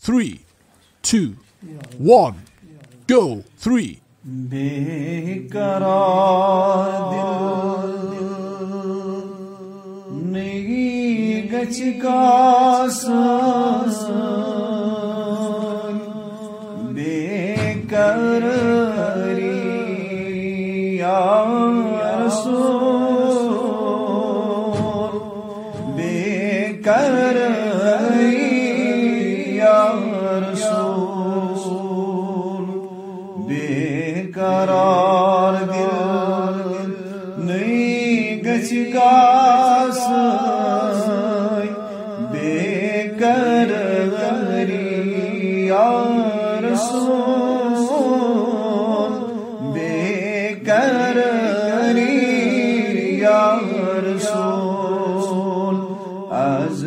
3, 2, 1, go. 3. बेकरार दिल नहीं गचका बेकरारी या रसूल बेकरारी या रसूल बेकरार दिल नहीं गचका बेकरारी या रसूल बेकरारी या रसूल आज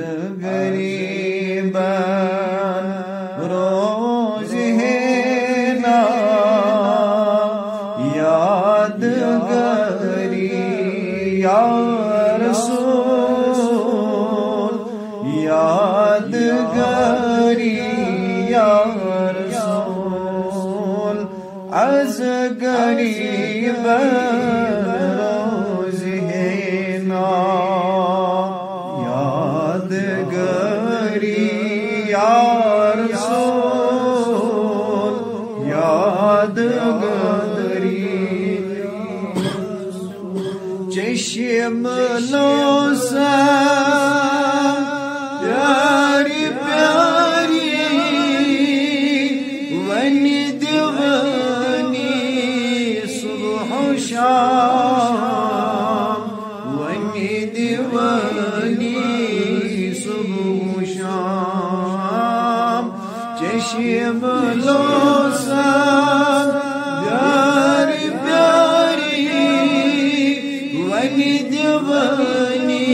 गरीबन रोज है ना यादगारी या रसूल यादगारी या रसूल आज गरीबन रोज है ना यादगारी या रसूल यादगारी चश्म लोसा प्यारी प्यारी वन दीवानी सुबह शाम वन दीवानी सुबह शाम चश्म लोसा प्यारी प्यारी वन दीवानी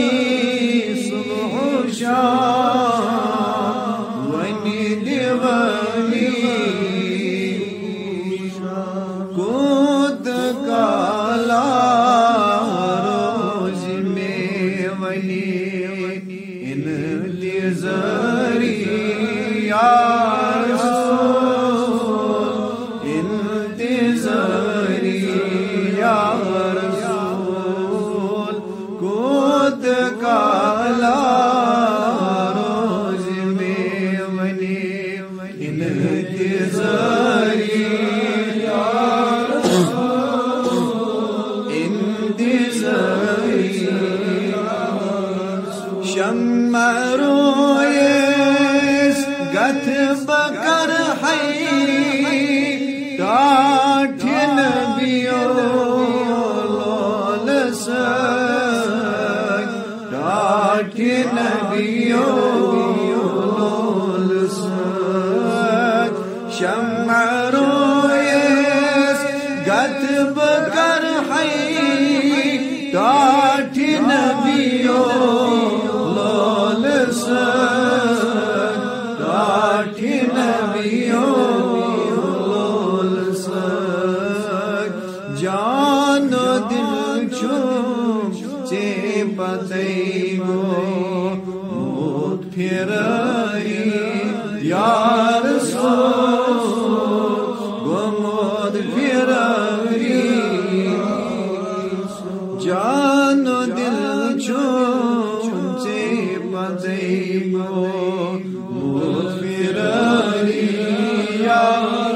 सुबह शाम वन दीवानी कूद काला रोज में वली इन लिज़री या रसूल इंतज़ारी या रसूल कूद काला रोज में वली इन इंतज़ारी या रसूल इंतज़ारी शम्मा रोयस गथ बकर है टाठ नबियो लोल सक टाठ नबियो लोल सक शम्मा रोयस गथ बकर है टाठ नबियो लोल सक टाठ नबियो लोल सक जान दिल छुम चे पतैगो मोत फिराई या रसूल गो मोत फिराई जान दिल छुम चे पतैगो मोत फिराई या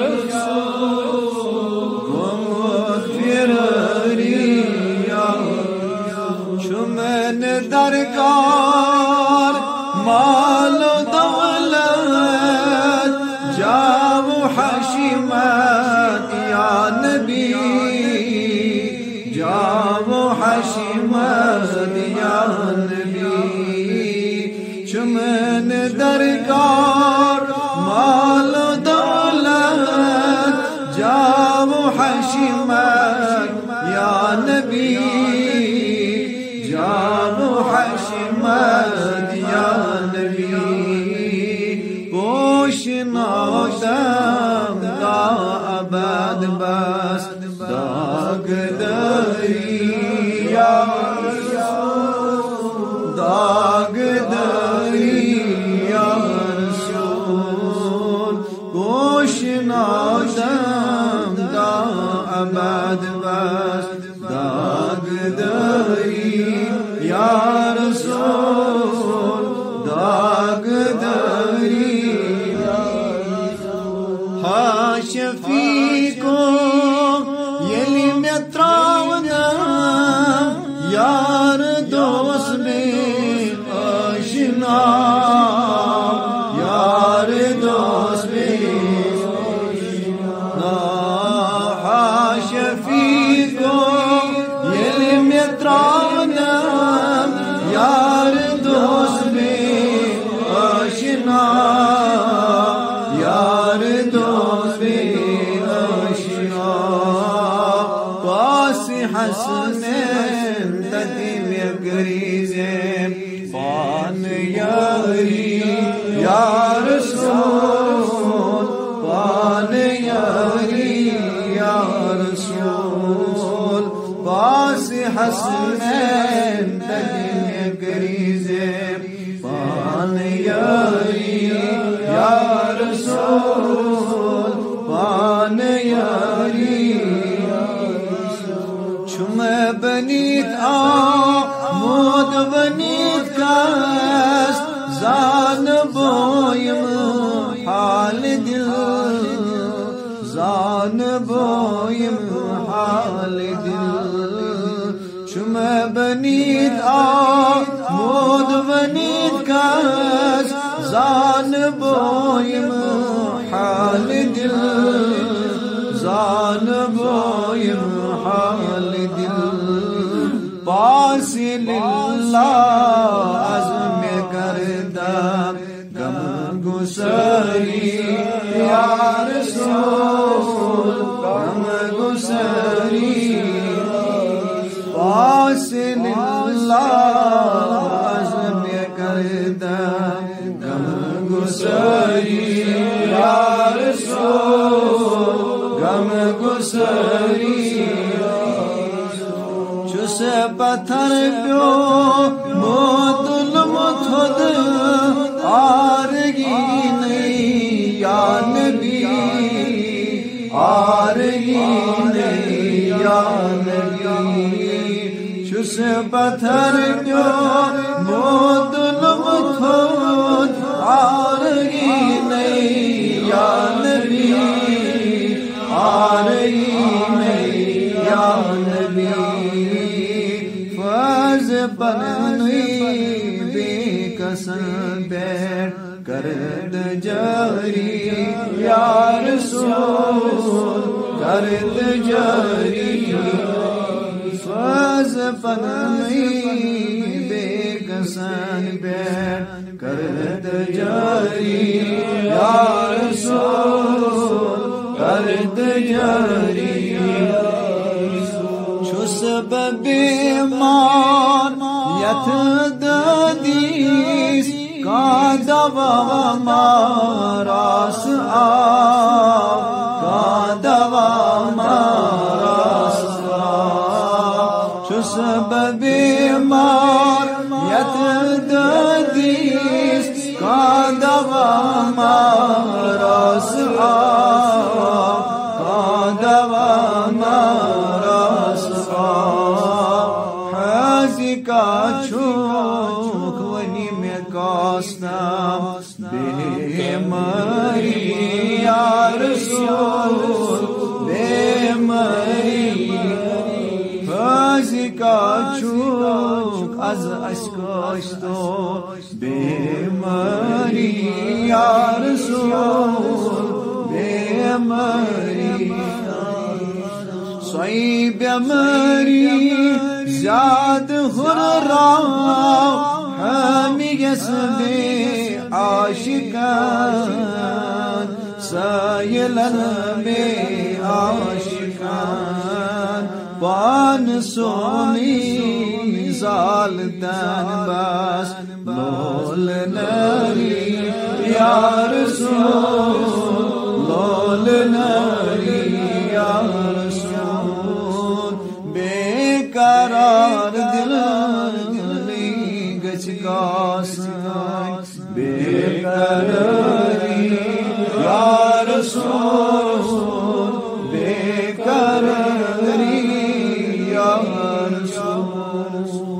रसूल गो मोत फिराई या शुमन दरकार माल दौलत जाओ हशीमत या नबी जाओ हशीमत या नबी शुमन दरकार माल दौलत जाओ हशीमत या नबी जाओ हशीमत या नबी पोषना दम का अबद बस दागदारी या रसूल दागदारी या रसूल शफी को यली में त्रावना यार दोस्त में आशिना यार दोस्त में आशिना शफी को यली में त्रावना यार दोस्त में आशिना यार दोस्त में आशिना पास हसनैन तदी में गरीज़े पान यारी या रसूल पान यारी या रसूल पास हसनैन तदी में गरीज़े पान यारी या रसूल पान यारी छुम बनीत मोद बनीत कास जान बोयम हाल दिल जान बोयम हाल दिल छुम बनीत मोद बनीत कास जान बोयम हाल दिल जान बोयम हाल दिल पास लिल्लाह अज़्म करदा गम गुसारी या रसूल गम गुसारी पास लिल्लाह अज़्म करदा गम गुसारी या रसूल गम गुसारी चुस पत्थर प्यो मोतुल मुथुद आरगी नहीं या नबी आरगी नहीं या नबी चुस पत्थर प्यो मोतुल मुथुद आरगी नहीं या नबी आरगी नहीं या नबी फर्ज बननी बेकसन बैठ करद जारी या रसूल करद जारी फर्ज बननी बेकसन बैठ करद जारी या रसूल करद जारी छुस बीमार यथ ददीस का दवा मारास आ का दवा मारास आ छुस बीमार यथ ददीस का दवा मारास आ का दवा का छोक वनी में कास्ता बेमरी या रसूल बेमरी फाजी का छोक az aşkışto बेमरी या रसूल बेमरी सोई बेमरी ज़्याद हुर्राव हमी यसबे आशिकान सायलन में आशिकान पान सोनी जालतन बस लोल नरी या रसूल लोल नरी या रसूल बेकरार दिल गच गास बेकरारी या रसूल बेकरारी या रसूल